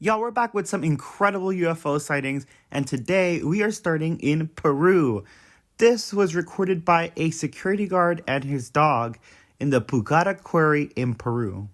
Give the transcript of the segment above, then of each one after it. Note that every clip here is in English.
Y'all, we're back with some incredible UFO sightings, and today we are starting in Peru. This was recorded by a security guard and his dog in the Pugata Quarry in Peru.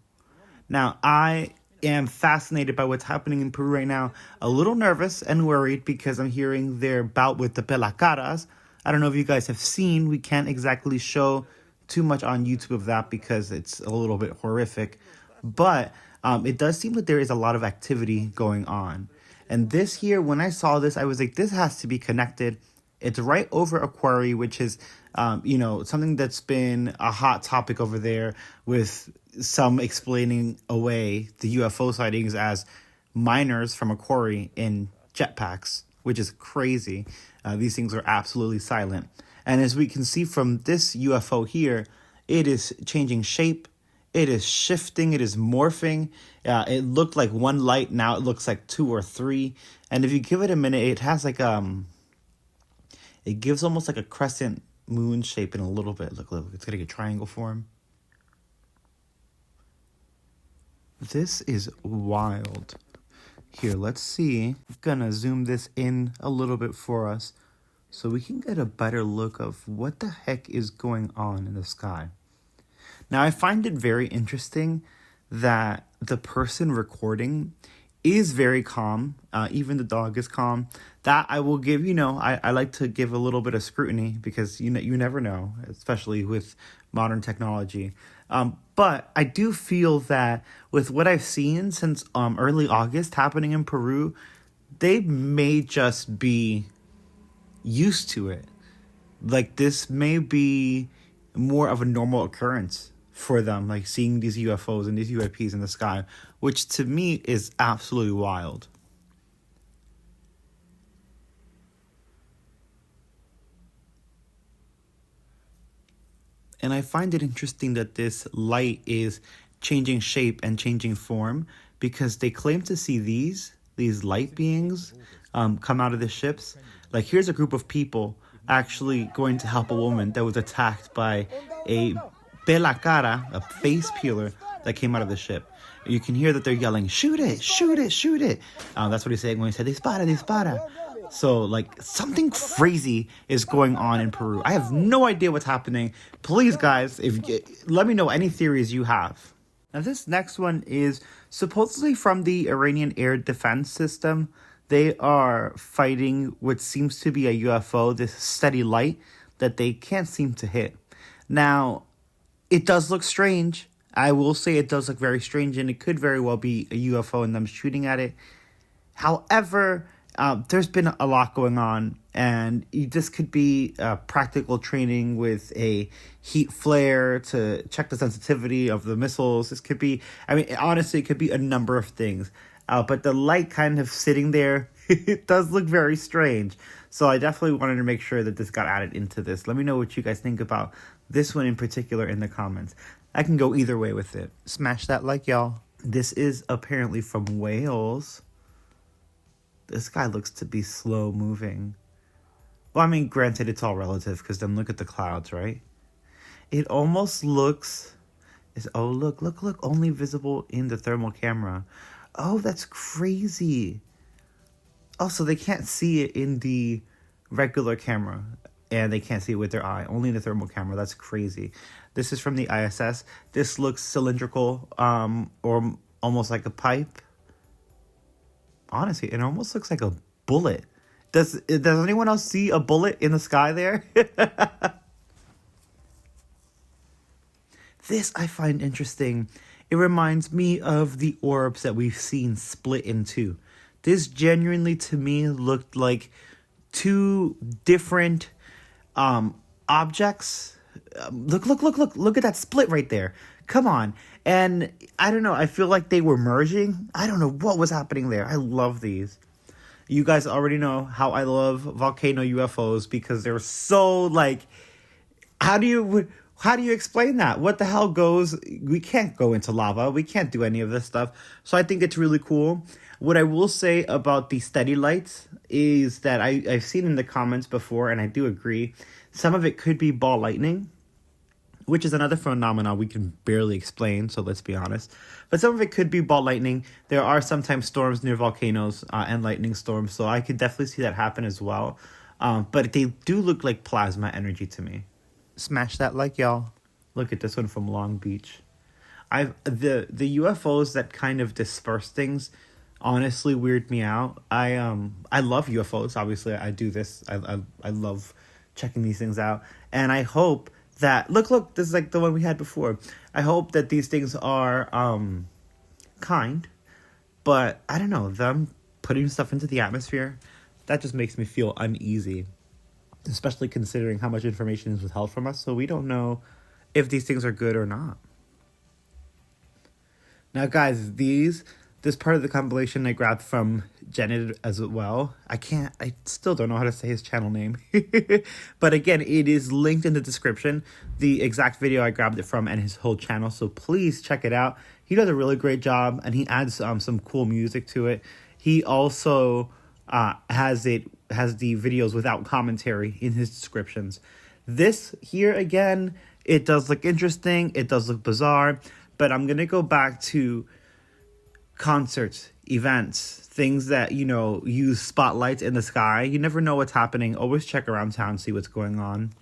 Now, I am fascinated by what's happening in Peru right now. A little nervous and worried because I'm hearing their bout with the pelacaras. I don't know if you guys have seen. We can't exactly show too much on YouTube of that because it's a little bit horrific. But it does seem that there is a lot of activity going on. And this here, when I saw this, I was like, this has to be connected. It's right over a quarry, which is, something that's been a hot topic over there, with some explaining away the UFO sightings as miners from a quarry in jetpacks, which is crazy. These things are absolutely silent. And as we can see from this UFO here, it is changing shape. It is shifting. It is morphing. It looked like one light. Now it looks like two or three. And if you give it a minute, it has like it gives almost like a crescent moon shape in a little bit. Look, it's getting a triangle form. This is wild. Here, let's see. I'm gonna zoom this in a little bit for us so we can get a better look of what the heck is going on in the sky. Now, I find it very interesting that the person recording is very calm. Even the dog is calm. That I will give, I like to give a little bit of scrutiny because you never know, especially with modern technology. But I do feel that with what I've seen since early August happening in Peru, they may just be used to it. Like, this may be more of a normal occurrence for them, like seeing these UFOs and these UAPs in the sky, which to me is absolutely wild. And I find it interesting that this light is changing shape and changing form, because they claim to see these light beings come out of the ships. Like, here's a group of people actually going to help a woman that was attacked by a pelacara, a face peeler that came out of the ship. You can hear that they're yelling, "Shoot it, shoot it, shoot it." That's what he's saying when he said, "Dispara, dispara." So, like, something crazy is going on in Peru. I have no idea what's happening. Please, guys, let me know any theories you have. Now, this next one is supposedly from the Iranian air defense system. They are fighting what seems to be a UFO, this steady light that they can't seem to hit. Now, it does look strange. I will say it does look very strange, and it could very well be a UFO and them shooting at it. However, there's been a lot going on, and this could be practical training with a heat flare to check the sensitivity of the missiles. This could be, honestly, it could be a number of things. But the light kind of sitting there, it does look very strange. So I definitely wanted to make sure that this got added into this. Let me know what you guys think about this one in particular in the comments. I can go either way with it. Smash that like, y'all. This is apparently from Wales. This guy looks to be slow moving. Well, granted, it's all relative, because then look at the clouds, right? It almost looks... look, only visible in the thermal camera. Oh, that's crazy. Also, they can't see it in the regular camera, and they can't see it with their eye, only in the thermal camera. That's crazy. This is from the ISS. This looks cylindrical, or almost like a pipe. Honestly, it almost looks like a bullet. Does anyone else see a bullet in the sky there? This I find interesting. It reminds me of the orbs that we've seen split in two. This genuinely, to me, looked like two different objects. Look at that split right there. Come on. And I don't know, I feel like they were merging. I don't know what was happening there. I love these. You guys already know how I love volcano UFOs, because they're so, like, how do you explain that? What the hell goes? We can't go into lava. We can't do any of this stuff. So I think it's really cool. What I will say about the steady lights is that I've seen in the comments before, and I do agree, some of it could be ball lightning, which is another phenomenon we can barely explain, so let's be honest. But some of it could be ball lightning. There are sometimes storms near volcanoes and lightning storms, so I could definitely see that happen as well. But they do look like plasma energy to me. Smash that like, y'all. Look at this one from Long Beach. The UFOs that kind of disperse things honestly weird me out. I love UFOs. Obviously, I do this. I love checking these things out, and I hope that look, this is like the one we had before. I hope that these things are kind, but I don't know, them putting stuff into the atmosphere, that just makes me feel uneasy, especially considering how much information is withheld from us, so we don't know if these things are good or not. Now, guys, this part of the compilation I grabbed from Janet as well. I still don't know how to say his channel name. But again, it is linked in the description, the exact video I grabbed it from and his whole channel. So please check it out. He does a really great job, and he adds some cool music to it. He also has the videos without commentary in his descriptions. This here, again, it does look interesting. It does look bizarre. But I'm going to go back to concerts, events, things that, use spotlights in the sky. You never know what's happening. Always check around town, see what's going on.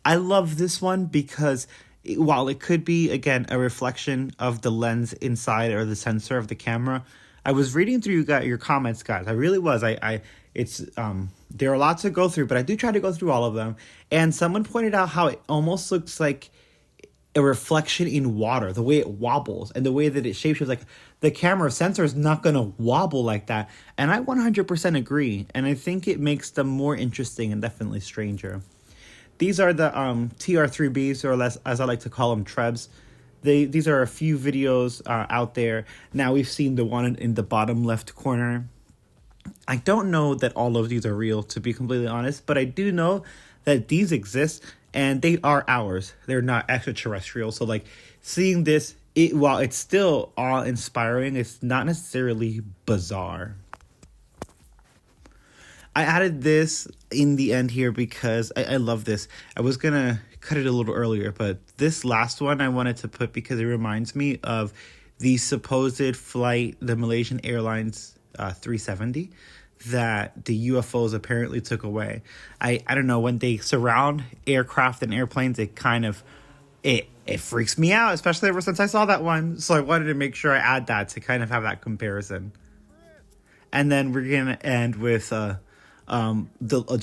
I love this one because while it could be, again, a reflection of the lens inside or the sensor of the camera, I was reading through your comments, guys. I really was. There are lots to go through, but I do try to go through all of them. And someone pointed out how it almost looks like a reflection in water, the way it wobbles and the way that it shapes. Like the camera sensor is not going to wobble like that. And I 100% agree. And I think it makes them more interesting and definitely stranger. These are the TR3Bs, or less, as I like to call them, Trebs. These are a few videos out there. Now we've seen the one in the bottom left corner. I don't know that all of these are real, to be completely honest, but I do know that these exist. And they are ours. They're not extraterrestrial. So, like, seeing this, while it's still awe-inspiring, it's not necessarily bizarre. I added this in the end here because I love this. I was going to cut it a little earlier, but this last one I wanted to put because it reminds me of the supposed flight, the Malaysian Airlines 370. That the UFOs apparently took away. I don't know, when they surround aircraft and airplanes, it kind of, it freaks me out, especially ever since I saw that one. So I wanted to make sure I add that to kind of have that comparison. And then we're going to end with, just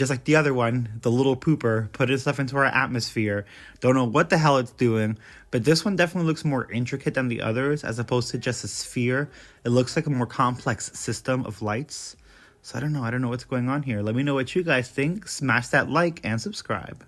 like the other one, the little pooper putting stuff into our atmosphere. Don't know what the hell it's doing, but this one definitely looks more intricate than the others, as opposed to just a sphere. It looks like a more complex system of lights. So I don't know what's going on here. Let me know what you guys think. Smash that like and subscribe.